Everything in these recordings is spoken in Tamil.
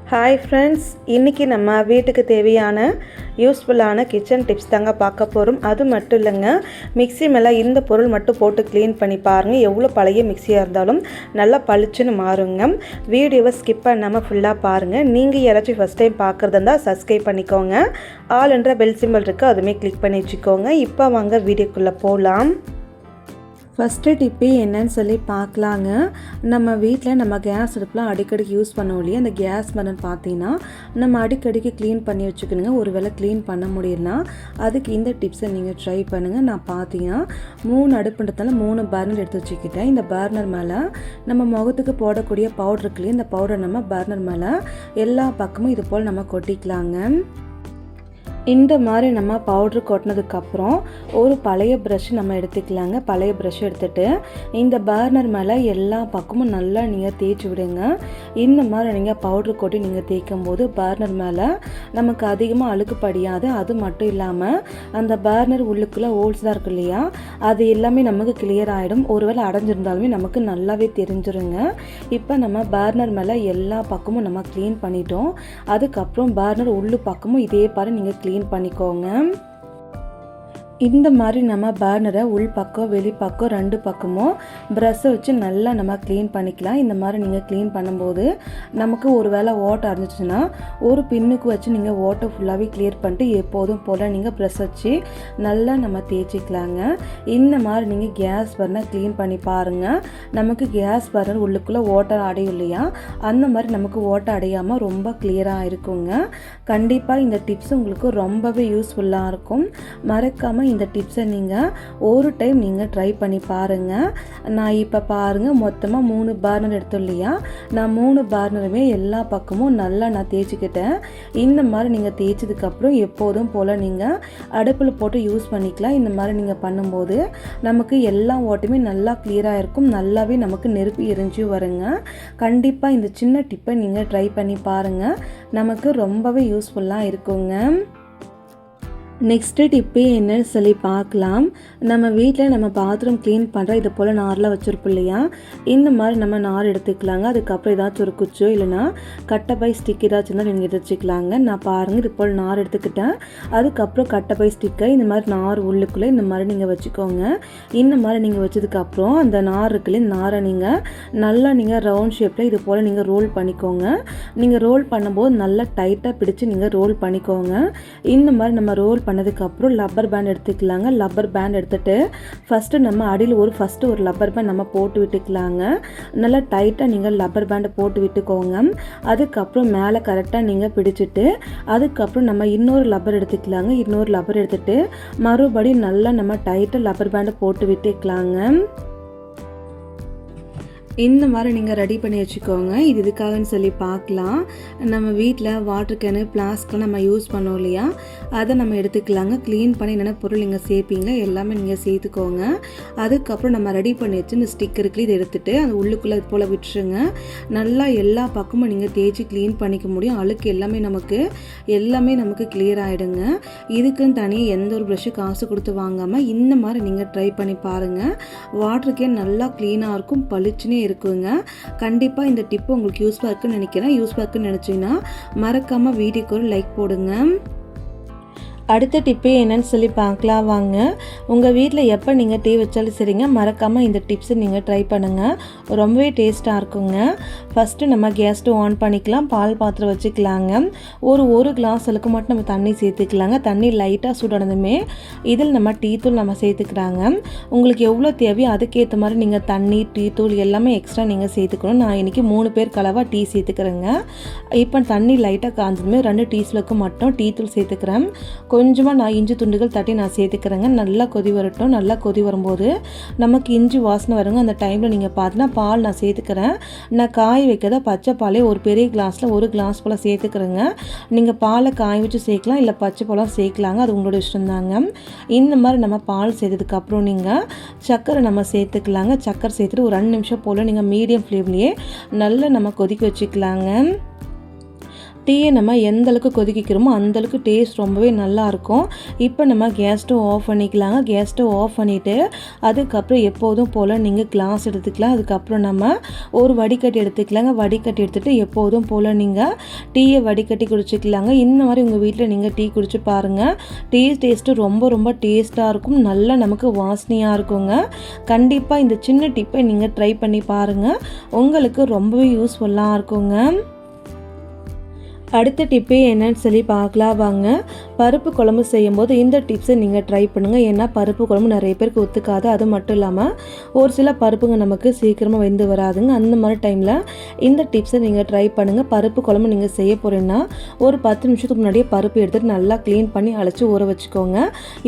ஹாய் ஃப்ரெண்ட்ஸ், இன்றைக்கி நம்ம வீட்டுக்கு தேவையான யூஸ்ஃபுல்லான கிச்சன் டிப்ஸ் தாங்க பார்க்க போகிறோம். அது மட்டும் இல்லைங்க, மிக்ஸி மேலே இந்த பொருள் மட்டும் போட்டு க்ளீன் பண்ணி பாருங்கள். எவ்வளோ பழைய மிக்ஸியாக இருந்தாலும் நல்லா பளிச்சுன்னு மாறுங்க. வீடியோவை ஸ்கிப் பண்ணாமல் ஃபுல்லாக பாருங்கள். நீங்கள் யாராச்சும் ஃபஸ்ட் டைம் பார்க்குறதா இருந்தால் சப்ஸ்கிரைப் பண்ணிக்கோங்க. ஆல் என்ற பெல் சிம்பிள் இருக்குது, அதுவுமே கிளிக் பண்ணி வச்சுக்கோங்க. இப்போ வாங்க வீடியோக்குள்ளே போகலாம். ஃபஸ்ட்டு டிப்பு என்னன்னு சொல்லி பார்க்கலாங்க. நம்ம வீட்டில் நம்ம கேஸ் அடுப்புலாம் அடிக்கடிக்கு யூஸ் பண்ணோம் இல்லையா, அந்த கேஸ் பர்னர் பார்த்தீங்கன்னா நம்ம அடிக்கடிக்கு க்ளீன் பண்ணி வச்சுக்கணுங்க. ஒரு வேளை க்ளீன் பண்ண முடியலனா அதுக்கு இந்த டிப்ஸை நீங்கள் ட்ரை பண்ணுங்கள். நான் பார்த்தீங்கன்னா 3 அடுப்புன்றதால 3 பர்னர் எடுத்து வச்சுக்கிட்டேன். இந்த பர்னர் மேலே நம்ம முகத்துக்கு போடக்கூடிய பவுடர் இருக்கு இல்லையா, இந்த பவுடர் நம்ம பர்னர் மேலே எல்லா பக்கமும் இது போல் நம்ம கொட்டிக்கலாங்க. இந்த மாதிரி நம்ம பவுட்ரு கொட்டினதுக்கப்புறம் ஒரு பழைய ப்ரஷ் நம்ம எடுத்துக்கலாங்க. பழைய ப்ரஷ் எடுத்துகிட்டு இந்த பர்னர் மேலே எல்லா பக்கமும் நல்லா நீங்கள் தேய்ச்சி விடுங்க. இந்த மாதிரி நீங்கள் பவுட்ரு கொட்டி நீங்கள் தேய்க்கும் போது பர்னர் மேலே நமக்கு அதிகமாக அழுக்கு படியாது. அது மட்டும் இல்லாமல் அந்த பர்னர் உள்ளுக்குள்ளே ஹோல்ஸ்லாம் இருக்கு இல்லையா, அது எல்லாமே நமக்கு கிளியர் ஆகிடும். ஒருவேளை அடைஞ்சிருந்தாலுமே நமக்கு நல்லாவே தெரிஞ்சிருங்க. இப்போ நம்ம பர்னர் மேலே எல்லா பக்கமும் நம்ம க்ளீன் பண்ணிட்டோம். அதுக்கப்புறம் பர்னர் உள்ளு பக்கமும் இதே பாரு நீங்கள் க்ளீன் பண்ணிக்கோங்க. இந்த மாதிரி நம்ம பர்னரை உள் பக்கம் வெளி பக்கம் 2 பக்கமும் ப்ரஷ்ஷை வச்சு நல்லா நம்ம க்ளீன் பண்ணிக்கலாம். இந்த மாதிரி நீங்கள் க்ளீன் பண்ணும்போது நமக்கு ஒரு வேளை ஓட்டை அரைஞ்சிச்சுன்னா ஒரு பின்னுக்கு வச்சு நீங்கள் ஓட்டை ஃபுல்லாகவே கிளியர் பண்ணிட்டு எப்போதும் போல் நீங்கள் ப்ரஷ் வச்சு நல்லா நம்ம தேய்ச்சிக்கலாங்க. இந்த மாதிரி நீங்கள் கேஸ் பர்னர் க்ளீன் பண்ணி பாருங்கள். நமக்கு கேஸ் பர்னர் உள்ளுக்குள்ளே ஓட்டை அடையும் இல்லையா, அந்த மாதிரி நமக்கு ஓட்டை அடையாமல் ரொம்ப கிளியராக இருக்குங்க. கண்டிப்பாக இந்த டிப்ஸ் உங்களுக்கு ரொம்பவே யூஸ்ஃபுல்லாக இருக்கும். மறக்காமல் இந்த டிப்ஸை நீங்கள் ஒரு டைம் நீங்கள் ட்ரை பண்ணி பாருங்கள். நான் இப்போ பாருங்கள் மொத்தமாக 3 பர்னர் எடுத்தோம் இல்லையா, நான் 3 பர்னருமே எல்லா பக்கமும் நல்லா நான் தேய்ச்சிக்கிட்டேன். இந்த மாதிரி நீங்கள் தேய்ச்சதுக்கப்புறம் எப்போதும் போல் நீங்கள் அடுப்பில் போட்டு யூஸ் பண்ணிக்கலாம். இந்த மாதிரி நீங்கள் பண்ணும்போது நமக்கு எல்லா ஓட்டுமே நல்லா கிளியராக இருக்கும். நல்லாவே நமக்கு நெருப்பு எரிஞ்சு வருங்க. கண்டிப்பாக இந்த சின்ன டிப்பை நீங்கள் ட்ரை பண்ணி பாருங்கள். நமக்கு ரொம்பவே யூஸ்ஃபுல்லாக இருக்குங்க. நெக்ஸ்ட்டு டிப்பு என்னன்னு சொல்லி பார்க்கலாம். நம்ம வீட்டில் நம்ம பாத்ரூம் க்ளீன் பண்ணுற இது போல் நார்லாம் வச்சுருப்போம் இல்லையா, இந்த மாதிரி நம்ம நார் எடுத்துக்கலாங்க. அதுக்கப்புறம் ஏதாச்சும் ஒரு குச்சோ இல்லைனா கட்டை ஸ்டிக் ஏதாச்சும் இருந்தால் நீங்கள் எடுத்து வச்சுக்கலாங்க. நான் பாருங்கள் இது போல் நார் எடுத்துக்கிட்டேன். அதுக்கப்புறம் கட்டை ஸ்டிக்கை இந்த மாதிரி நார் உள்ளுக்குள்ளே இந்த மாதிரி நீங்கள் வச்சுக்கோங்க. இந்த மாதிரி நீங்கள் வச்சதுக்கப்புறம் அந்த நார் இருக்குல்ல, இந்த நாரை நீங்கள் நல்லா நீங்கள் ரவுண்ட் ஷேப்பில் இது போல் நீங்கள் ரோல் பண்ணிக்கோங்க. நீங்கள் ரோல் பண்ணும்போது நல்லா டைட்டாக பிடிச்சி நீங்கள் ரோல் பண்ணிக்கோங்க. இந்த மாதிரி நம்ம ரோல் பண்ணதுக்கப்புறம் லப்பர் பேண்ட் எடுத்துக்கலாங்க. லப்பர் பேண்ட் எடுத்துகிட்டு ஃபஸ்ட்டு நம்ம அடியில் ஒரு லப்பர் பேண்ட் நம்ம போட்டு விட்டுக்கலாங்க. நல்லா டைட்டாக நீங்கள் லப்பர் பேண்டை போட்டு விட்டுக்கோங்க. அதுக்கப்புறம் மேலே கரெக்டாக நீங்கள் பிடிச்சிட்டு அதுக்கப்புறம் நம்ம இன்னொரு லப்பர் எடுத்துக்கலாங்க. இன்னொரு லப்பர் எடுத்துகிட்டு மறுபடியும் நல்லா நம்ம டைட்டாக லப்பர் பேண்டை போட்டு விட்டுக்கலாங்க. இந்த மாதிரி நீங்கள் ரெடி பண்ணி வச்சுக்கோங்க. இது இதுக்காகன்னு சொல்லி பார்க்கலாம். நம்ம வீட்டில் வாட்டர் கேனு ஃப்ளாஸ்க்கு நம்ம யூஸ் பண்ணோம் இல்லையா, அதை நம்ம எடுத்துக்கலாங்க. க்ளீன் பண்ணி என்னென்ன பொருள் நீங்கள் சேர்ப்பீங்களோ எல்லாமே நீங்கள் சேர்த்துக்கோங்க. அதுக்கப்புறம் நம்ம ரெடி பண்ணி வச்சு இந்த ஸ்டிக் இருக்குல்ல, இதை எடுத்துகிட்டு அந்த உள்ளுக்குள்ளே இது போல் விட்டுருங்க. நல்லா எல்லா பக்கமும் நீங்கள் தேய்ச்சி க்ளீன் பண்ணிக்க முடியும். அழுக்கு எல்லாமே நமக்கு கிளியர் ஆகிடுங்க. இதுக்குன்னு தனியாக எந்த ஒரு ப்ரஷ்ஷு காசு கொடுத்து வாங்காமல் இந்த மாதிரி நீங்கள் ட்ரை பண்ணி பாருங்கள். வாட்டர் கேன் நல்லா க்ளீனாக இருக்கும், பளிச்சுனே இருக்குங்க. கண்டிப்பாக இந்த டிப்பு உங்களுக்கு யூஸ்ஃபுல்லாக இருக்குன்னு நினைக்கிறேன். யூஸ்ஃபுல்லாக இருக்குன்னு நினச்சிங்கன்னா மறக்காமல் வீடியோக்கு ஒரு லைக் போடுங்க. அடுத்த டிப்பு என்னன்னு சொல்லி பார்க்கலாம் வாங்க. உங்கள் வீட்டில் எப்போ நீங்கள் டீ வச்சாலும் சரிங்க, மறக்காமல் இந்த டிப்ஸை நீங்கள் ட்ரை பண்ணுங்கள். ரொம்பவே டேஸ்ட்டாக இருக்குங்க. ஃபஸ்ட்டு நம்ம கேஸ் ஸ்டவ் ஆன் பண்ணிக்கலாம். பால் பாத்திரம் வச்சுக்கலாங்க. ஒரு கிளாஸ் அளவுக்கு மட்டும் நம்ம தண்ணி சேர்த்துக்கலாங்க. தண்ணி லைட்டாக சூடானதுமே இதில் நம்ம டீ தூள் நம்ம சேர்த்துக்கிறாங்க. உங்களுக்கு எவ்வளோ தேவையோ அதுக்கேற்ற மாதிரி நீங்கள் தண்ணி டீ தூள் எல்லாமே எக்ஸ்ட்ரா நீங்கள் சேர்த்துக்கணும். நான் இன்றைக்கி 3 பேர் அளவாக டீ சேர்த்துக்கிறேங்க. இப்போ தண்ணி லைட்டாக காஞ்சதுமே 2 டீஸ்பூனுக்கு மட்டும் டீ தூள் சேர்த்துக்கிறேன். கொஞ்சமாக நான் இஞ்சி துண்டுகள் தட்டி நான் சேர்த்துக்கிறேங்க. நல்லா கொதி வரட்டும். நல்லா கொதி வரும்போது நமக்கு இஞ்சி வாசனை வருங்க. அந்த டைமில் நீங்கள் பார்த்தீங்கன்னா பால் நான் சேர்த்துக்கிறேன். நான் காய வைக்கிறத பச்சை பாலே ஒரு பெரிய கிளாஸில் 1 கிளாஸ் போல் சேர்த்துக்கிறேங்க. நீங்கள் பாலை காய வச்சு சேர்க்கலாம், இல்லை பச்சை பாலாக சேர்க்கலாங்க, அது உங்களோட இஷ்டம்தாங்க. இந்த மாதிரி நம்ம பால் சேர்த்ததுக்கப்புறம் நீங்கள் சர்க்கரை நம்ம சேர்த்துக்கலாங்க. சர்க்கரை சேர்த்துட்டு ஒரு 2 நிமிஷம் போல் நீங்கள் மீடியம் ஃப்ளேம்லேயே நல்லா நம்ம கொதிக்க வச்சுக்கலாங்க. டீயை நம்ம எந்த அளவுக்கு கொதிக்கிறோமோ அந்தளவுக்கு டேஸ்ட் ரொம்பவே நல்லாயிருக்கும். இப்போ நம்ம கேஸ் ஸ்டவ் ஆஃப் பண்ணிக்கலாங்க. கேஸ் ஸ்டவ் ஆஃப் பண்ணிவிட்டு அதுக்கப்புறம் எப்போதும் போல் நீங்கள் கிளாஸ் எடுத்துக்கலாம். அதுக்கப்புறம் நம்ம ஒரு வடிகட்டி எடுத்துக்கலாங்க. வடிகட்டி எடுத்துகிட்டு எப்போதும் போல் நீங்கள் டீயை வடிகட்டி குடிச்சிக்கலாங்க. இந்த மாதிரி உங்கள் வீட்டில் நீங்கள் டீ குடிச்சு பாருங்கள். டேஸ்ட்டு ரொம்ப ரொம்ப டேஸ்ட்டாக இருக்கும். நல்லா நமக்கு வாசனையாக இருக்குங்க. கண்டிப்பாக இந்த சின்ன டிப்பை நீங்கள் ட்ரை பண்ணி பாருங்கள். உங்களுக்கு ரொம்பவே யூஸ்ஃபுல்லாக இருக்குங்க. அடுத்த டிப்பே என்னன்னு சொல்லி பார்க்கலாம் வாங்க. பருப்பு குழம்பு செய்யும்போது இந்த டிப்ஸை நீங்கள் ட்ரை பண்ணுங்கள். ஏன்னா பருப்பு குழம்பு நிறைய பேருக்கு ஒத்துக்காது. அது மட்டும் இல்லாமல் ஒரு சில பருப்புங்க நமக்கு சீக்கிரமாக வெந்து வராதுங்க. அந்த மாதிரி டைமில் இந்த டிப்ஸை நீங்கள் ட்ரை பண்ணுங்கள். பருப்பு குழம்பு நீங்கள் செய்ய போகிறீங்கன்னா ஒரு 10 நிமிஷத்துக்கு முன்னாடியே பருப்பு எடுத்துகிட்டு நல்லா க்ளீன் பண்ணி அழைச்சி ஊற வச்சுக்கோங்க.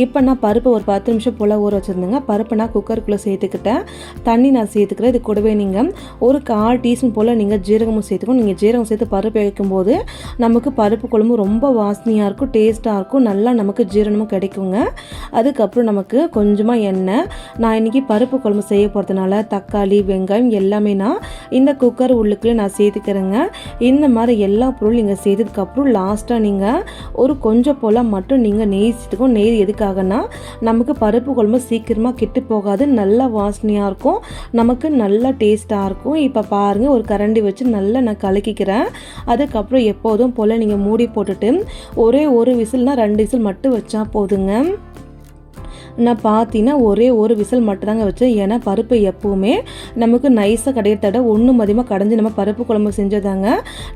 இப்போ நான் பருப்பு ஒரு 10 நிமிஷம் போல் ஊற வச்சுருந்தேங்க. பருப்பு நான் குக்கருக்குள்ளே சேர்த்துக்கிட்டேன். தண்ணி நான் சேர்த்துக்கிறேன். இது கூடவே நீங்கள் ஒரு 1/4 டீஸ்பூன் போல் நீங்கள் ஜீரகமும் சேர்த்துக்கணும். நீங்கள் ஜீரகம் சேர்த்து பருப்பு வைக்கும்போது நமக்கு பருப்பு குழம்பு ரொம்ப வாசனையாக இருக்கும், டேஸ்ட்டாக இருக்கும், நல்லா நமக்கு ஜீரணமும் கிடைக்குங்க. அதுக்கப்புறம் நமக்கு கொஞ்சமாக எண்ணெய். நான் இன்றைக்கி பருப்பு குழம்பு செய்ய போகிறதுனால தக்காளி வெங்காயம் எல்லாமே நான் இந்த குக்கர் உள்ளுக்குள்ளே நான் சேர்த்துக்கிறேங்க. இந்த மாதிரி எல்லா பொருளும் நீங்கள் சேர்த்ததுக்கப்புறம் லாஸ்ட்டாக நீங்கள் ஒரு கொஞ்சம் போல் மட்டும் நீங்கள் நெய் சேர்த்துக்கணும். நெய் எதுக்காகனா நமக்கு பருப்பு குழம்பு சீக்கிரமாக கெட்டு போகாது, நல்லா வாசனையாக இருக்கும், நமக்கு நல்லா டேஸ்ட்டாக இருக்கும். இப்போ பாருங்கள், ஒரு கரண்டி வச்சு நல்லா நான் கலக்கிக்கிறேன். அதுக்கப்புறம் எப்போதும் போல் நீங்கள் மூடி போட்டுட்டு ஒரே ஒரு விசில்னா 2 விசில் மட்டும் வச்சா போதுங்க. நான் பார்த்தீங்கன்னா ஒரே ஒரு விசில் மட்டும் தாங்க வச்சேன். ஏன்னா பருப்பு எப்போவுமே நமக்கு நைஸாக கடையத்தட ஒன்றும் அதிகமாக கடைஞ்சி நம்ம பருப்பு குழம்பு செஞ்சதாங்க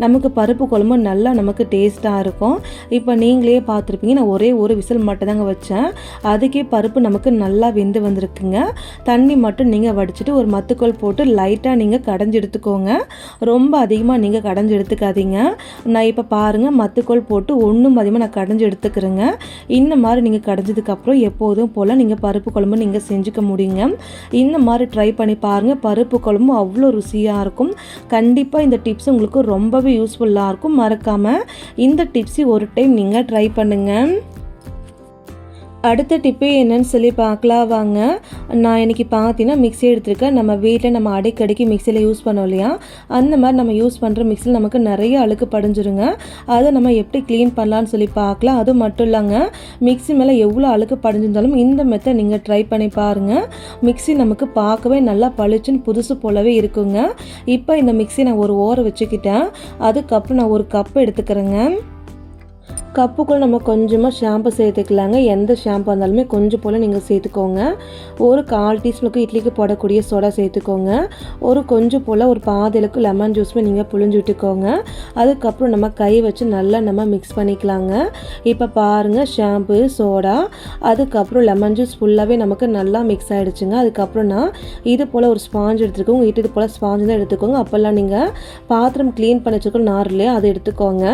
நமக்கு பருப்பு குழம்பு நல்லா நமக்கு டேஸ்ட்டாக இருக்கும். இப்போ நீங்களே பார்த்துருப்பீங்க, நான் ஒரே ஒரு விசில் மட்டும் தாங்க வச்சேன். அதுக்கே பருப்பு நமக்கு நல்லா வெந்து வந்திருக்குங்க. தண்ணி மட்டும் நீங்கள் வடிச்சிட்டு ஒரு மத்துக்கோல் போட்டு லைட்டாக நீங்கள் கடைஞ்சி எடுத்துக்கோங்க. ரொம்ப அதிகமாக நீங்கள் கடைஞ்சி எடுத்துக்காதீங்க. நான் இப்போ பாருங்கள், மத்துக்கோல் போட்டு ஒன்றும் அதிகமாக நான் கடைஞ்சி எடுத்துக்கிறேங்க. இந்த மாதிரி நீங்கள் கடைஞ்சதுக்கப்புறம் எப்போதும் போல் நீங்கள் பருப்பு குழம்பு நீங்கள் செஞ்சுக்க முடியுங்க. இந்த மாதிரி ட்ரை பண்ணி பாருங்கள். பருப்பு குழம்பு அவ்வளோ ருசியாக இருக்கும். கண்டிப்பாக இந்த டிப்ஸ் உங்களுக்கு ரொம்பவே யூஸ்ஃபுல்லாக இருக்கும். மறக்காமல் இந்த டிப்ஸை ஒரு டைம் நீங்கள் ட்ரை பண்ணுங்கள். அடுத்த டிப்பு என்னன்னு சொல்லி பார்க்கலாம் வாங்க. நான் இன்றைக்கி பார்த்தீங்கன்னா மிக்ஸி எடுத்துருக்கேன். நம்ம வீட்டில் நம்ம அடிக்கடிக்கு மிக்சியில் யூஸ் பண்ணோம் இல்லையா, அந்த மாதிரி நம்ம யூஸ் பண்ணுற மிக்சியில் நமக்கு நிறைய அழுக்கு படிஞ்சிருங்க. அதை நம்ம எப்படி க்ளீன் பண்ணலான்னு சொல்லி பார்க்கலாம். அது மட்டும் இல்லைங்க, மிக்ஸி மேலே எவ்வளோ அழுக்கு படிஞ்சிருந்தாலும் இந்த மெத்தட் நீங்கள் ட்ரை பண்ணி பாருங்கள். மிக்ஸி நமக்கு பார்க்கவே நல்லா பளிச்சுன்னு புதுசு போலவே இருக்குங்க. இப்போ இந்த மிக்ஸி நான் ஒரு ஓரம் வச்சுக்கிட்டேன். அதுக்கப்புறம் நான் ஒரு கப் எடுத்துக்கிறேங்க. கப்புக்குள்ளே நம்ம கொஞ்சமாக ஷாம்பு சேர்த்துக்கலாங்க. எந்த ஷாம்பு இருந்தாலுமே கொஞ்சம் போல் நீங்கள் சேர்த்துக்கோங்க. ஒரு 1/4 டீஸ்பூனுக்கு இட்லிக்கு போடக்கூடிய சோடா சேர்த்துக்கோங்க. ஒரு கொஞ்சம் போல் ஒரு பாதிலுக்கு லெமன் ஜூஸுமே நீங்கள் புழிஞ்சு விட்டுக்கோங்க. அதுக்கப்புறம் நம்ம கை வச்சு நல்லா நம்ம மிக்ஸ் பண்ணிக்கலாங்க. இப்போ பாருங்கள், ஷாம்பு, சோடா, அதுக்கப்புறம் லெமன் ஜூஸ் ஃபுல்லாகவே நமக்கு நல்லா மிக்ஸ் ஆகிடுச்சுங்க. அதுக்கப்புறம் நான் இது போல் ஒரு ஸ்பாஞ்ச் எடுத்துக்கோங்க. இது போல் ஸ்பாஞ்சு தான் எடுத்துக்கோங்க. அப்போல்லாம் நீங்கள் பாத்திரம் க்ளீன் பண்ணி வச்சுக்கோ நார்லையே அதை எடுத்துக்கோங்க.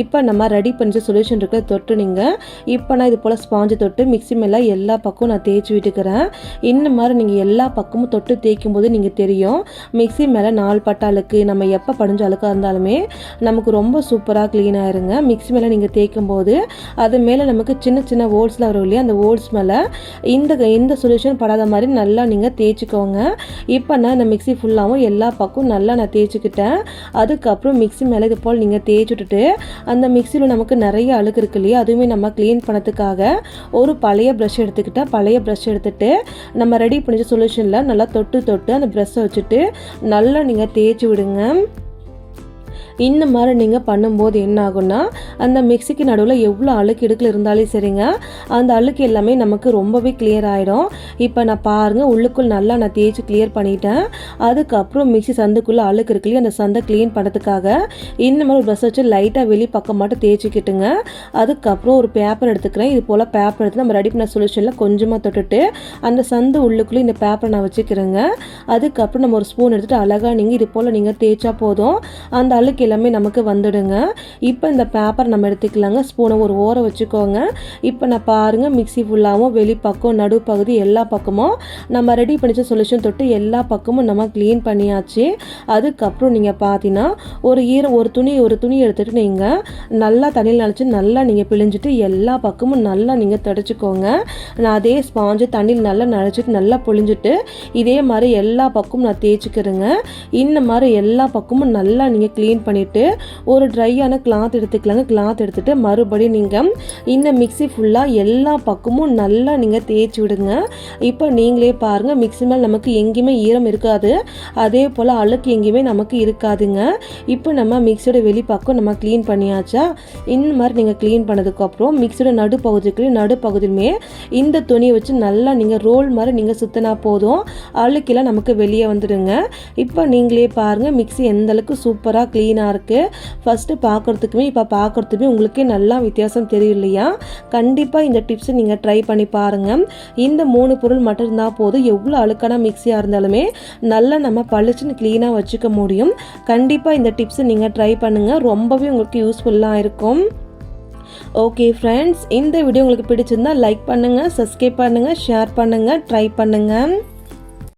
இப்போ நம்ம ரெடி பண்ணி சொல்யூஷன் இருக்கிற தொட்டு நீங்கள் இப்போ நான் இது போல் ஸ்பாஞ்சு தொட்டு மிக்ஸி மேலே எல்லா பக்கமும் நான் தேய்ச்சி விட்டுக்கிறேன். இந்த மாதிரி நீங்கள் எல்லா பக்கமும் தொட்டு தேய்க்கும் போது நீங்கள் தெரியும் மிக்ஸி மேலே 4 பட்ட அழுக்கு நம்ம எப்போ படிஞ்ச அழுக்காக இருந்தாலுமே நமக்கு ரொம்ப சூப்பராக க்ளீன் ஆயிருங்க. மிக்ஸி மேலே நீங்கள் தேய்க்கும் போது அது மேலே நமக்கு சின்ன சின்ன ஓல்ஸ்லாம் வரும் இல்லையா, அந்த ஓல்ஸ் மேலே இந்த சொல்யூஷன் படாத மாதிரி நல்லா நீங்கள் தேய்ச்சிக்கோங்க. இப்போ நான் இந்த மிக்ஸி ஃபுல்லாகவும் எல்லா பக்கமும் நல்லா நான் தேய்ச்சிக்கிட்டேன். அதுக்கப்புறம் மிக்ஸி மேலே இது போல் நீங்கள் தேய்ச்சி விட்டுட்டு அந்த மிக்ஸியில் நமக்கு நிறைய அழுக்கு இருக்கு இல்லையா, அதுவுமே நம்ம க்ளீன் பண்ணதுக்காக ஒரு பழைய ப்ரஷ் எடுத்துக்கிட்டேன். பழைய ப்ரஷ் எடுத்துகிட்டு நம்ம ரெடி பண்ணிச்ச சொல்யூஷனில் நல்லா தொட்டு அந்த ப்ரஷ்ஷை வச்சுட்டு நல்லா நீங்கள் தேய்ச்சி விடுங்க. இந்த மாதிரி நீங்கள் பண்ணும்போது என்ன ஆகும்னா அந்த மிக்ஸிக்கு நடுவில் எவ்வளோ அழுக்கு இடுக்கில் இருந்தாலும் சரிங்க, அந்த அழுக்கு எல்லாமே நமக்கு ரொம்பவே கிளியர் ஆகிடும். இப்போ நான் பாருங்கள், உள்ளுக்குள் நல்லா நான் தேய்ச்சி கிளியர் பண்ணிட்டேன். அதுக்கப்புறம் மிக்ஸி சந்துக்குள்ளே அழுக்கு இருக்குல்லையே, அந்த சந்தை க்ளீன் பண்ணுறதுக்காக இந்த மாதிரி ஒரு ப்ரஷ் வச்சு லைட்டாக வெளி பக்கம் மட்டும் தேய்ச்சிக்கிட்டுங்க. அதுக்கப்புறம் ஒரு பேப்பர் எடுத்துக்கிறேன். இது போல் பேப்பர் எடுத்து நம்ம ரெடி பண்ண சொல்யூஷனில் கொஞ்சமாக தொட்டுட்டு அந்த சந்து உள்ளுக்குள்ளே இந்த பேப்பரை நான் வச்சுக்கிறேங்க. அதுக்கப்புறம் நம்ம ஒரு ஸ்பூன் எடுத்துகிட்டு அழகாக நீங்கள் இது போல் நீங்கள் தேய்ச்சா போதும், அந்த அழுக்கு எல்லாமே நமக்கு வந்துடுங்க. இப்போ இந்த பேப்பர் நம்ம எடுத்துக்கலாங்க. ஸ்பூனை ஒரு ஓரம் வச்சுக்கோங்க. இப்போ நான் பாருங்கள், மிக்ஸி ஃபுல்லாகவும் வெளிப்பக்கம் நடுப்பகுதி எல்லா பக்கமும் நம்ம ரெடி பண்ணிச்ச சொல்யூஷன் தொட்டு எல்லா பக்கமும் நம்ம க்ளீன் பண்ணியாச்சு. அதுக்கப்புறம் நீங்கள் பார்த்தீங்கன்னா ஒரு துணி எடுத்துகிட்டு நீங்கள் நல்லா தண்ணியில் நனைச்சி நல்லா நீங்கள் பிழிஞ்சிட்டு எல்லா பக்கமும் நல்லா நீங்கள் தொடச்சிக்கோங்க. நான் அதே ஸ்பாஞ்சு தண்ணியில் நல்லா நனைச்சிட்டு நல்லா புழிஞ்சிட்டு இதே மாதிரி எல்லா பக்கமும் நான் தேய்ச்சிக்கிறேங்க. இந்த மாதிரி எல்லா பக்கமும் நல்லா நீங்கள் க்ளீன் பண்ணிவிட்டு ஒரு ட்ரையான கிளாத் எடுத்துக்கலாங்க. கிளாத் எடுத்துகிட்டு மறுபடியும் நீங்கள் இந்த மிக்ஸி ஃபுல்லாக எல்லா பக்கமும் நல்லா நீங்கள் தேய்ச்சி விடுங்க. இப்போ நீங்களே பாருங்கள், மிக்ஸி மேலே நமக்கு எங்கேயுமே ஈரம் இருக்காது, அதே போல் அழுக்கு எங்கேயுமே நமக்கு இருக்காதுங்க. இப்போ நம்ம மிக்ஸியோட வெளிப்பக்கம் நம்ம க்ளீன் பண்ணியாச்சா? இந்த மாதிரி நீங்கள் க்ளீன் பண்ணதுக்கப்புறம் மிக்ஸியோட நடுப்பகுதியுமே இந்த துணியை வச்சு நல்லா நீங்கள் ரோல் மாதிரி நீங்கள் சுற்றினா போதும், அழுக்கெல்லாம் நமக்கு வெளியே வந்துடுங்க. இப்போ நீங்களே பாருங்கள் மிக்ஸி எந்த அளவுக்கு சூப்பராக க்ளீனாக இருக்குது. ஃபஸ்ட்டு பார்க்குறதுக்குமே இப்போ பார்க்குறதுக்குமே உங்களுக்கே நல்லா வித்தியாசம் தெரியும் இல்லையா? கண்டிப்பாக இந்த டிப்ஸை நீங்கள் ட்ரை பண்ணி பாருங்கள். இந்த 3 பொருள் மட்டும் இருந்தால் போதும், எவ்வளோ அழுக்கான மிக்ஸியாக இருந்தாலுமே நல்லா நம்ம பளிச்சுன்னு க்ளீனாக வச்சுக்க முடியும். கண்டிப்பாக இந்த டிப்ஸை நீங்கள் ட்ரை பண்ணுங்கள், ரொம்பவே உங்களுக்கு யூஸ்ஃபுல்லாக இருக்கும். ஓகே ஃப்ரெண்ட்ஸ், இந்த வீடியோ உங்களுக்கு பிடிச்சிருந்தா லைக் பண்ணுங்கள், சப்ஸ்கிரைப் பண்ணுங்கள், ஷேர் பண்ணுங்கள், ட்ரை பண்ணுங்கள்.